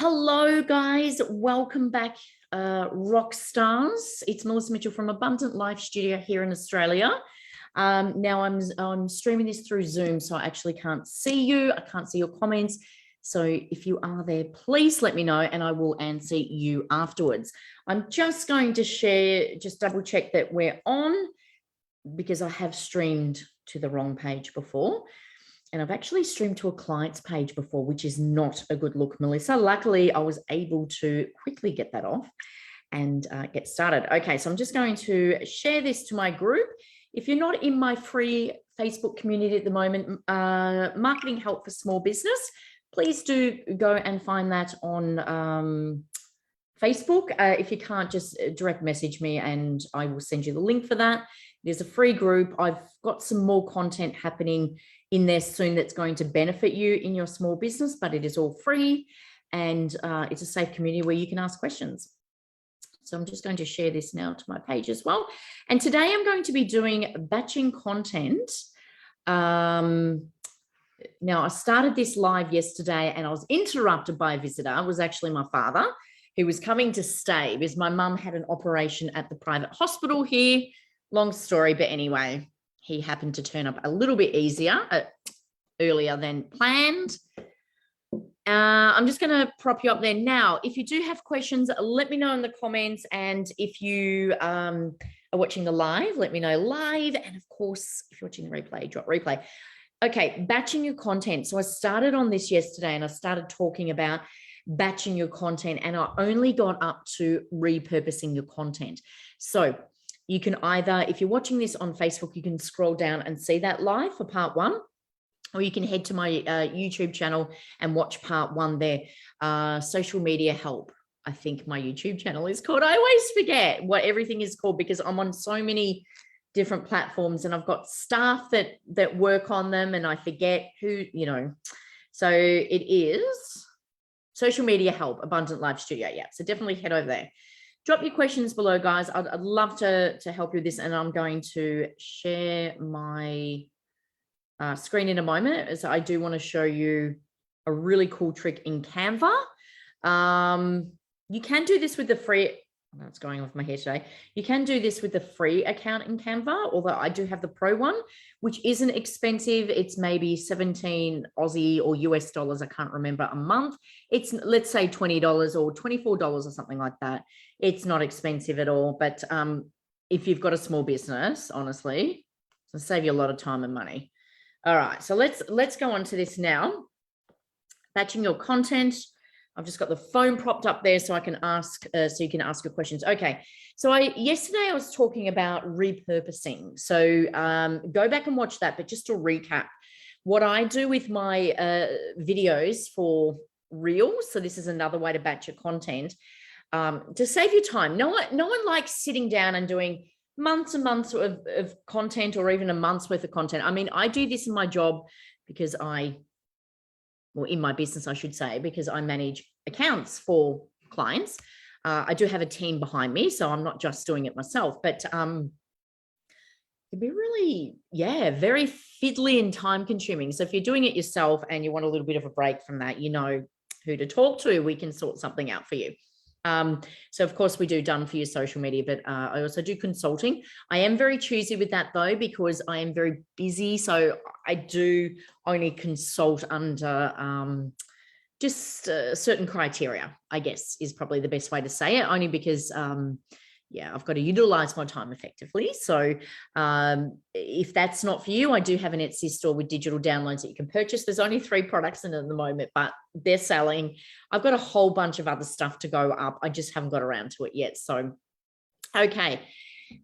Hello, guys. Welcome back, rock stars. It's Melissa Mitchell from Abundant Life Studio here in Australia. Now I'm streaming this through Zoom, so I actually can't see you. I can't see your comments. So if you are there, please let me know and I will answer you afterwards. I'm just going to share, just double check that we're on because I have streamed to the wrong page before. And I've actually streamed to a client's page before, which is not a good look, Melissa. Luckily, I was able to quickly get that off and get started. Okay, so I'm just going to share this to my group. If you're not in my free Facebook community at the moment, Marketing Help for Small Business, please do go and find that on Facebook. If you can't, just direct message me and I will send you the link for that. There's a free group. I've got some more content happening in there soon that's going to benefit you in your small business, but it is all free and it's a safe community where you can ask questions. So I'm just going to share this now to my page as well. And today I'm going to be doing batching content. Now I started this live yesterday and I was interrupted by a visitor. It was actually my father who was coming to stay because my mum had an operation at the private hospital here. Long story, but anyway, he happened to turn up a little bit earlier than planned. I'm just going to prop you up there now. If you do have questions, let me know in the comments. And if you are watching the live, let me know live. And of course, if you're watching the replay, drop replay. Okay, batching your content. So I started on this yesterday and I started talking about batching your content and I only got up to repurposing your content. So you can either, if you're watching this on Facebook, you can scroll down and see that live for part one, or you can head to my YouTube channel and watch part one there. Social media help, I think my YouTube channel is called. I always forget what everything is called because I'm on so many different platforms and I've got staff that work on them and I forget who, So it is Social Media Help, Abundant Life Studio. Yeah, so definitely head over there. Drop your questions below, guys. I'd love to help you with this, and I'm going to share my screen in a moment as I do want to show you a really cool trick in Canva. You can do this with the free. That's going off my hair today. You can do this with the free account in Canva, although I do have the pro one, which isn't expensive. It's maybe 17 Aussie or US dollars. I can't remember a month. It's, let's say $20 or $24 or something like that. It's not expensive at all. But if you've got a small business, honestly, it'll save you a lot of time and money. All right, so let's go on to this now. Batching your content. I've just got the phone propped up there so I can ask, so you can ask your questions. Okay, so yesterday I was talking about repurposing. So go back and watch that, but just to recap, what I do with my videos for Reels, so this is another way to batch your content, to save you time. No one likes sitting down and doing months and months of content or even a month's worth of content. I mean, I do this in my job because in my business, I should say, because I manage accounts for clients. I do have a team behind me, so I'm not just doing it myself, but it'd be really, very fiddly and time consuming. So if you're doing it yourself and you want a little bit of a break from that, you know who to talk to, we can sort something out for you. So of course we do done for your social media, but I also do consulting. I am very choosy with that though, because I am very busy. So I do only consult under just certain criteria, I guess is probably the best way to say it, only because I've got to utilize my time effectively. So if that's not for you, I do have an Etsy store with digital downloads that you can purchase. There's only 3 products in it at the moment, but they're selling. I've got a whole bunch of other stuff to go up. I just haven't got around to it yet. So, okay.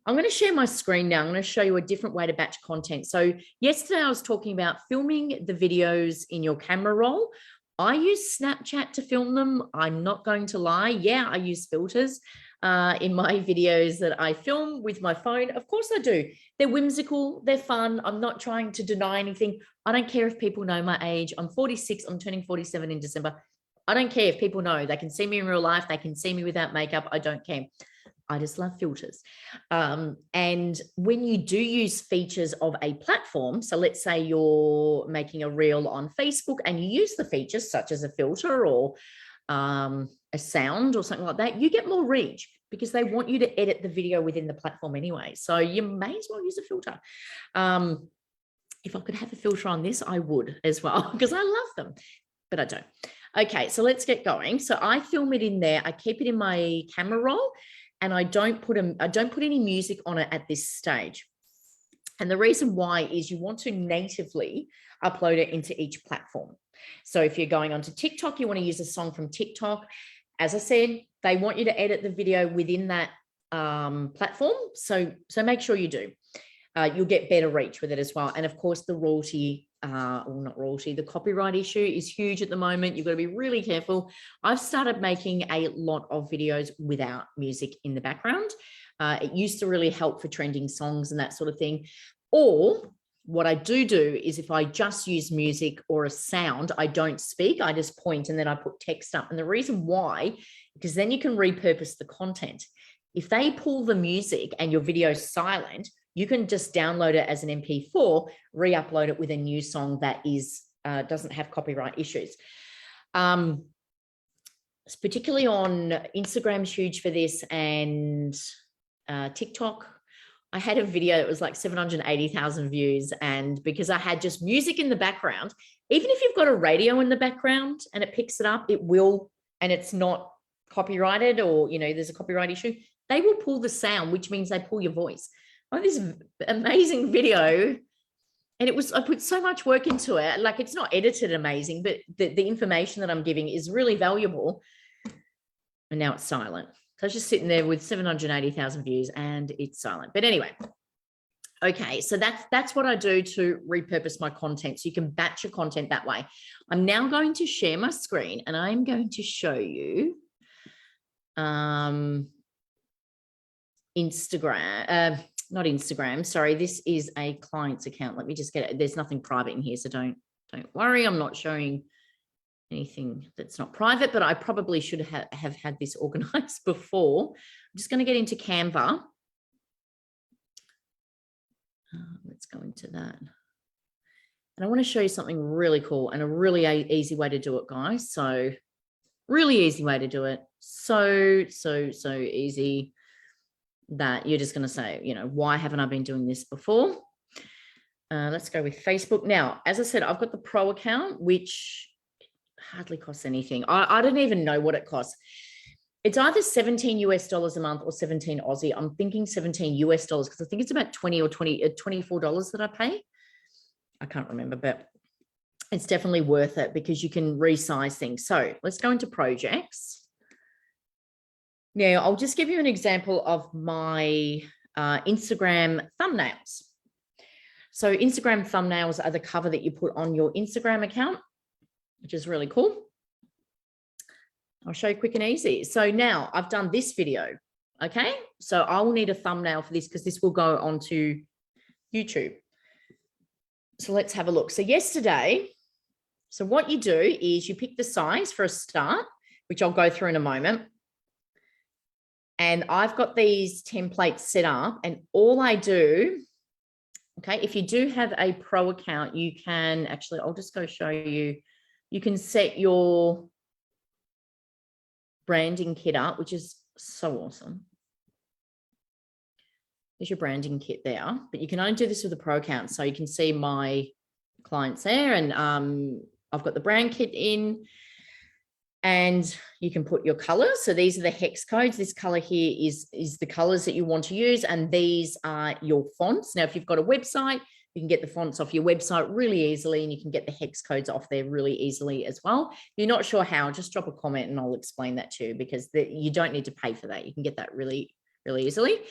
I'm going to share my screen now. I'm going to show you a different way to batch content. So yesterday I was talking about filming the videos in your camera roll. I use Snapchat to film them. I'm not going to lie. Yeah, I use filters in my videos that I film with my phone. Of course I do. They're whimsical. They're fun. I'm not trying to deny anything. I don't care if people know my age. I'm 46. I'm turning 47 in December. I don't care if people know. They can see me in real life. They can see me without makeup. I don't care. I just love filters. And when you do use features of a platform, so let's say you're making a reel on Facebook and you use the features such as a filter or a sound or something like that, you get more reach because they want you to edit the video within the platform anyway. So you may as well use a filter. If I could have a filter on this, I would as well, because I love them, but I don't. Okay, so let's get going. So I film it in there. I keep it in my camera roll, and I don't put any music on it at this stage. And the reason why is you want to natively upload it into each platform. So if you're going onto TikTok, you want to use a song from TikTok. As I said, they want you to edit the video within that platform. So make sure you do. You'll get better reach with it as well. And of course, the royalty, not royalty, the copyright issue is huge at the moment. You've got to be really careful. I've started making a lot of videos without music in the background. It used to really help for trending songs and that sort of thing. Or what I do is if I just use music or a sound, I don't speak, I just point and then I put text up. And the reason why, because then you can repurpose the content. If they pull the music and your video is silent, you can just download it as an MP4, re-upload it with a new song that is doesn't have copyright issues. Particularly on Instagram's huge for this, and TikTok. I had a video that was like 780,000 views, and because I had just music in the background, even if you've got a radio in the background and it picks it up, it will, and it's not copyrighted, or there's a copyright issue, they will pull the sound, which means they pull your voice. Oh, this amazing video, and I put so much work into it. Like, it's not edited amazing, but the information that I'm giving is really valuable, and now it's silent. So I was just sitting there with 780,000 views and it's silent. But anyway, okay, so that's what I do to repurpose my content. So you can batch your content that way. I'm now going to share my screen, and I'm going to show you Instagram, not Instagram, sorry. This is a client's account. Let me just get it. There's nothing private in here, so don't worry. I'm not showing anything that's not private, but I probably should have had this organized before. I'm just going to get into Canva. Let's go into that. And I want to show you something really cool and a really easy way to do it, guys. So really easy way to do it. So easy that you're just going to say, why haven't I been doing this before? Let's go with Facebook. Now, as I said, I've got the pro account, which hardly costs anything. I don't even know what it costs. It's either $17 a month or 17 Aussie. I'm thinking $17 because I think it's about $20 or $24 that I pay. I can't remember, but it's definitely worth it because you can resize things. So let's go into projects. Now, I'll just give you an example of my Instagram thumbnails. So Instagram thumbnails are the cover that you put on your Instagram account, which is really cool. I'll show you quick and easy. So now I've done this video, okay? So I will need a thumbnail for this because this will go onto YouTube. So let's have a look. So yesterday, so what you do is you pick the size for a start, which I'll go through in a moment. And I've got these templates set up, and all I do, okay, if you do have a pro account, you can actually, I'll just go show you, you can set your branding kit up, which is so awesome. There's your branding kit there, but you can only do this with a pro account. So you can see my clients there, and I've got the brand kit in, and you can put your colors. So these are the hex codes. This color here is the colors that you want to use, and these are your fonts. Now, if you've got a website, you can get the fonts off your website really easily, and you can get the hex codes off there really easily as well. If you're not sure how, just drop a comment and I'll explain that to you, because you don't need to pay for that. You can get that really, really easily.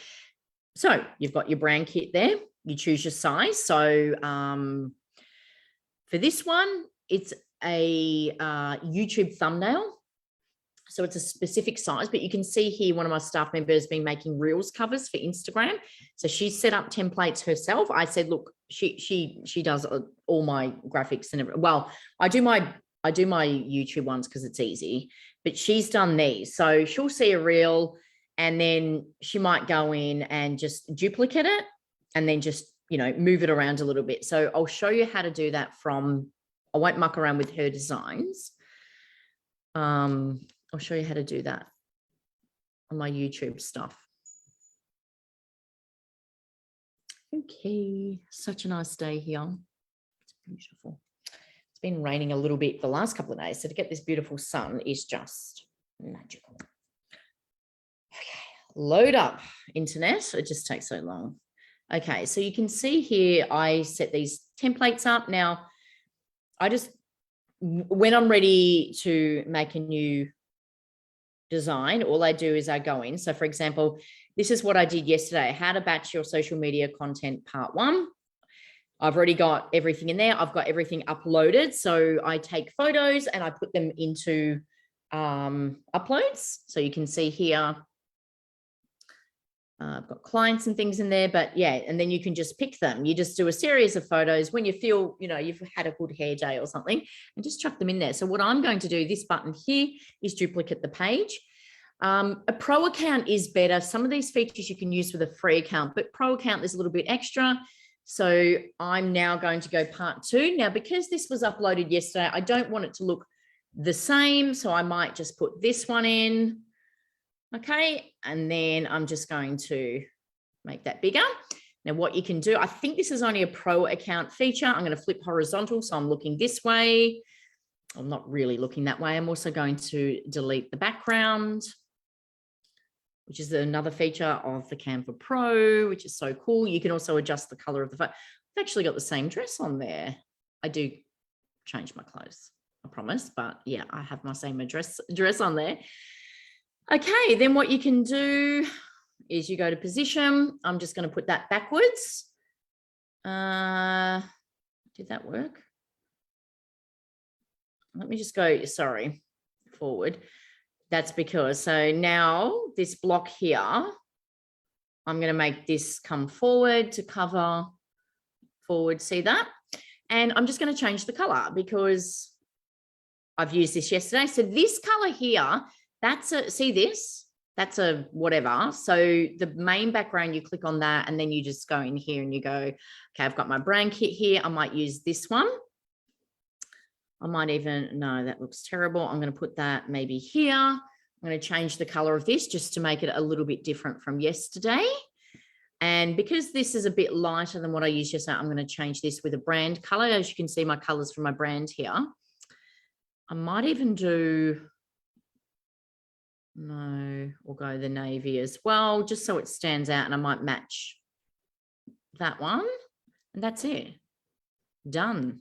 So you've got your brand kit there. You choose your size. So for this one, it's a YouTube thumbnail. So it's a specific size, but you can see here one of my staff members has been making Reels covers for Instagram. So she's set up templates herself. I said, look, she does all my graphics and everything. Well, I do my YouTube ones because it's easy, but she's done these. So she'll see a reel, and then she might go in and just duplicate it and then just, move it around a little bit. So I'll show you how to do that I won't muck around with her designs. I'll show you how to do that on my YouTube stuff. Okay, such a nice day here. It's beautiful. It's been raining a little bit the last couple of days, so to get this beautiful sun is just magical. Okay, load up internet. It just takes so long. Okay, so you can see here I set these templates up. Now, when I'm ready to make a new design, all I do is I go in. So for example, this is what I did yesterday, how to batch your social media content part 1. I've already got everything in there. I've got everything uploaded. So I take photos and I put them into uploads. So you can see here, I've got clients and things in there, but yeah, and then you can just pick them. You just do a series of photos when you feel, you've had a good hair day or something, and just chuck them in there. So what I'm going to do, this button here, is duplicate the page. A pro account is better. Some of these features you can use with a free account, but pro account, there's a little bit extra. So I'm now going to go part 2. Now, because this was uploaded yesterday, I don't want it to look the same. So I might just put this one in. Okay, and then I'm just going to make that bigger. Now, what you can do, I think this is only a pro account feature. I'm going to flip horizontal, so I'm looking this way. I'm not really looking that way. I'm also going to delete the background, which is another feature of the Canva Pro, which is so cool. You can also adjust the color of the photo. I've actually got the same dress on there. I do change my clothes, I promise, but yeah, I have my same dress on there. Okay, then what you can do is you go to position. I'm just going to put that backwards. Did that work? Let me just go, forward. That's because, so now this block here, I'm going to make this come forward to cover forward, see that? And I'm just going to change the color because I've used this yesterday. So this color here, see this? That's a whatever. So the main background, you click on that and then you just go in here and you go, okay, I've got my brand kit here. I might use this one. I might even, no, that looks terrible. I'm going to put that maybe here. I'm going to change the color of this just to make it a little bit different from yesterday. And because this is a bit lighter than what I used yesterday, I'm going to change this with a brand color. As you can see, my colors from my brand here. I might even do, no, we'll go the navy as well, just so it stands out, and I might match that one. And that's it. Done.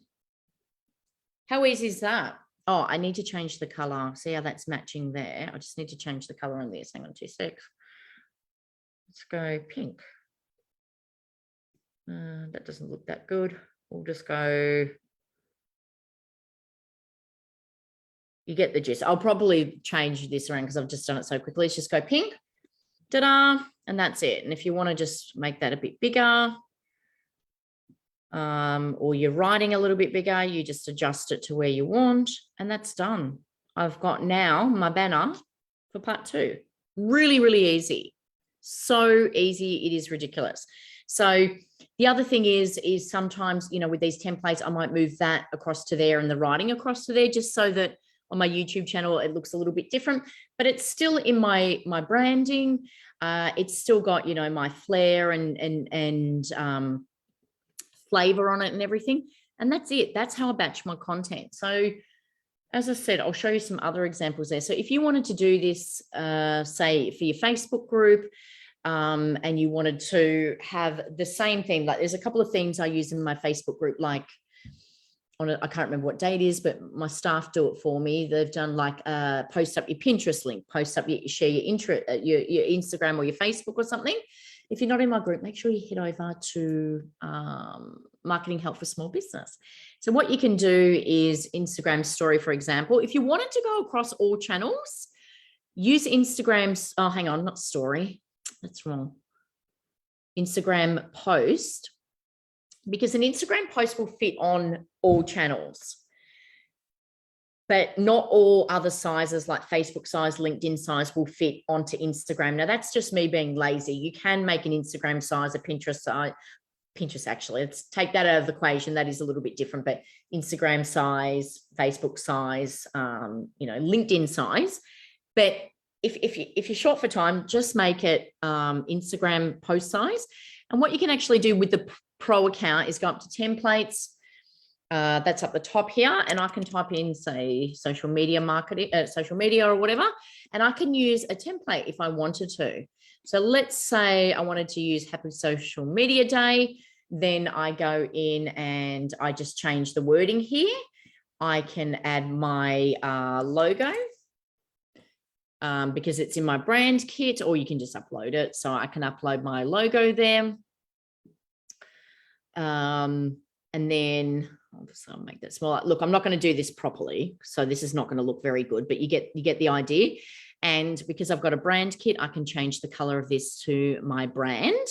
How easy is that? Oh, I need to change the color. See how that's matching there? I just need to change the color on this. Hang on 2 seconds. Let's go pink. That doesn't look that good. We'll just go. You get the gist. I'll probably change this around because I've just done it so quickly. Let's just go pink. Ta-da. And that's it. And if you want to just make that a bit bigger, or you're writing a little bit bigger, you just adjust it to where you want, and that's done. I've got now my banner for part 2. Really, really easy. So easy, it is ridiculous. So the other thing is sometimes, with these templates, I might move that across to there and the writing across to there, just so that on my YouTube channel, it looks a little bit different, but it's still in my branding. It's still got, my flair and flavor on it and everything. And that's it. That's how I batch my content. So as I said, I'll show you some other examples there. So if you wanted to do this, say for your Facebook group, and you wanted to have the same theme, like there's a couple of themes I use in my Facebook group, like I can't remember what date it is, but my staff do it for me. They've done like post up your Pinterest link, post up share your Instagram or your Facebook or something. If you're not in my group, make sure you head over to Marketing Help for Small Business. So what you can do is Instagram story, for example. If you wanted to go across all channels, use Instagram's, oh, hang on, not story. That's wrong. Instagram post, because an Instagram post will fit on all channels, but not all other sizes like Facebook size, LinkedIn size will fit onto Instagram. Now that's just me being lazy. You can make an Instagram size, a Pinterest size, Pinterest actually, let's take that out of the equation. That is a little bit different, but Instagram size, Facebook size, LinkedIn size. But if you're short for time, just make it Instagram post size. And what you can actually do with the pro account is go up to templates. That's up the top here, and I can type in, say, social media marketing, social media or whatever, and I can use a template if I wanted to. So let's say I wanted to use Happy Social Media Day. Then I go in and I just change the wording here. I can add my logo because it's in my brand kit, or you can just upload it. So I can upload my logo there. And then obviously I'll make that smaller. Look, I'm not going to do this properly, so this is not going to look very good, but you get the idea. And because I've got a brand kit, I can change the color of this to my brand.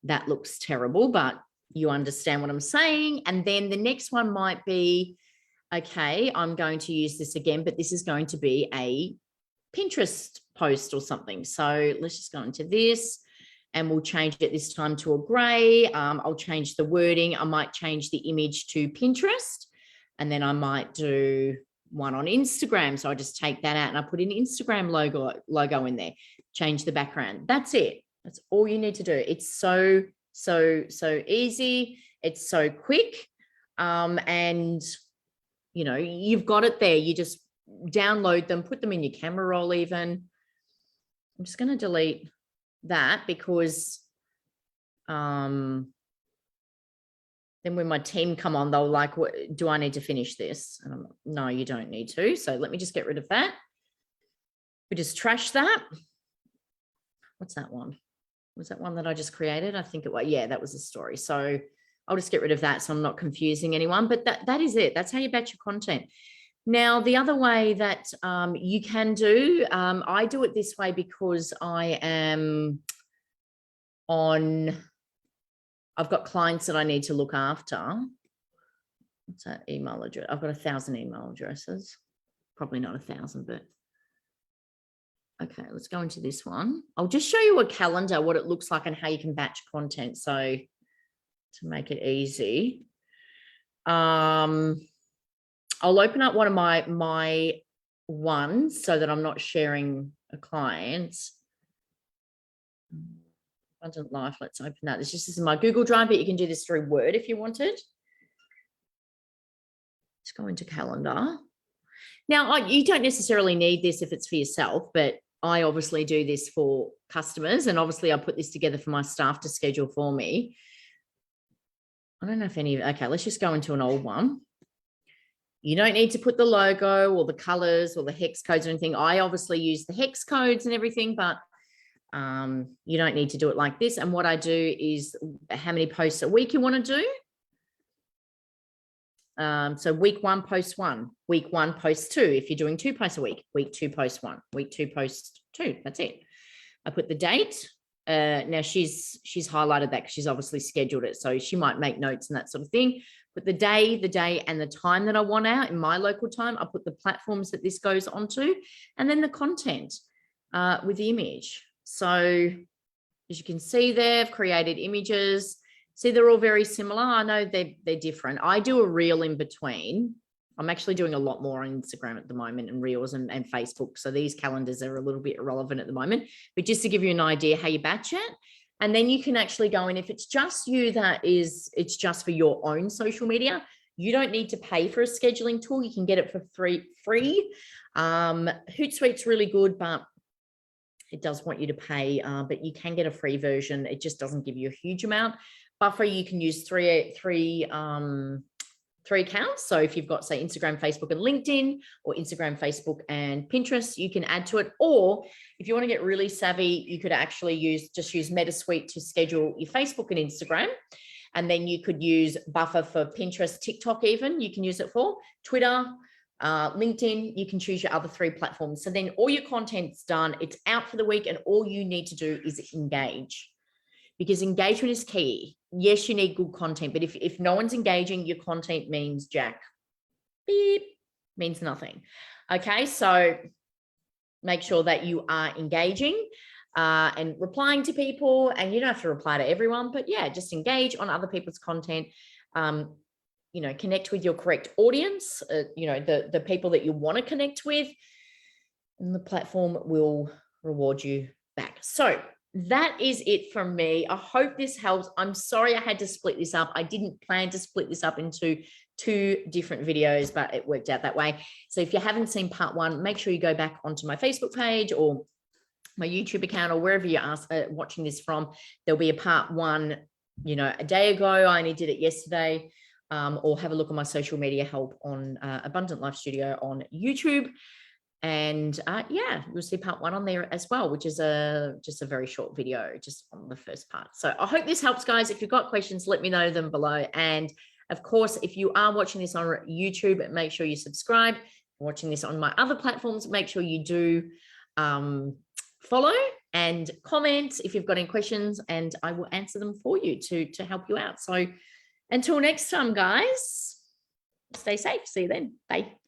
That looks terrible, but you understand what I'm saying. And then the next one might be, okay, I'm going to use this again, but this is going to be a Pinterest post or something. So let's just go into this. And we'll change it this time to a gray. I'll change the wording. I might change the image to Pinterest, and then I might do one on Instagram. So I just take that out and I put an Instagram logo in there, change the background. That's it. That's all you need to do. It's so easy. It's so quick. And, you've got it there. You just download them, put them in your camera roll even. I'm just going to delete that because then when my team come on, they'll like, what, do I need to finish this? And I'm like, no, you don't need to. So let me just get rid of that. We just trash that. What's that one? Was that one that I just created? I think it was. Yeah, that was a story. So I'll just get rid of that so I'm not confusing anyone. But that is it. That's how you batch your content. Now, the other way that you can do, I do it this way because I've got clients that I need to look after. What's that email address? I've got 1,000 email addresses. Probably not 1,000, but okay, let's go into this one. I'll just show you a calendar, what it looks like and how you can batch content. So to make it easy, I'll open up one of my ones so that I'm not sharing a client. Abundant Life, let's open that. This is my Google Drive, but you can do this through Word if you wanted. Let's go into calendar. Now, you don't necessarily need this if it's for yourself, but I obviously do this for customers, and obviously I put this together for my staff to schedule for me. I don't know if okay, let's just go into an old one. You don't need to put the logo or the colors or the hex codes or anything. I obviously use the hex codes and everything, but you don't need to do it like this. And what I do is how many posts a week you want to do. So week 1, post 1, week 1, post 2. If you're doing 2 posts a week, week 2, post 1, week 2, post 2. That's it. I put the date. Now she's highlighted that because she's obviously scheduled it. So she might make notes and that sort of thing. But the day and the time that I want out in my local time, I put the platforms that this goes onto, and then the content with the image. So as you can see there, I've created images. See, they're all very similar. I know they're different. I do a reel in between. I'm actually doing a lot more on Instagram at the moment, and reels and Facebook. So these calendars are a little bit irrelevant at the moment, but just to give you an idea how you batch it. And then you can actually go in, if it's just you it's just for your own social media, you don't need to pay for a scheduling tool. You can get it for free. Hootsuite's really good, but it does want you to pay, but you can get a free version. It just doesn't give you a huge amount. Buffer, you can use three accounts. So if you've got, say, Instagram, Facebook, and LinkedIn, or Instagram, Facebook, and Pinterest, you can add to it. Or if you want to get really savvy, you could actually use MetaSuite to schedule your Facebook and Instagram. And then you could use Buffer for Pinterest, TikTok even. You can use it for Twitter, LinkedIn. You can choose your other 3 platforms. So then all your content's done. It's out for the week, and all you need to do is engage, because engagement is key. Yes, you need good content, but if no one's engaging, your content means jack. Beep, means nothing. Okay, so make sure that you are engaging and replying to people, and you don't have to reply to everyone, but yeah, just engage on other people's content. connect with your correct audience, the people that you want to connect with, and the platform will reward you back. So that is it from me. I hope this helps. I'm sorry I had to split this up. I didn't plan to split this up into 2 different videos, but it worked out that way. So if you haven't seen part 1, make sure you go back onto my Facebook page or my YouTube account or wherever you're watching this from. There'll be a part 1, a day ago. I only did it yesterday. Or have a look at my social media help on Abundant Life Studio on YouTube. And you'll see part 1 on there as well, which is just a very short video just on the first part. So I hope this helps, guys. If you've got questions, let me know them below. And of course, if you are watching this on YouTube, make sure you subscribe. Watching this on my other platforms, make sure you do follow and comment if you've got any questions, and I will answer them for you to help you out. So until next time, guys, stay safe. See you then. Bye.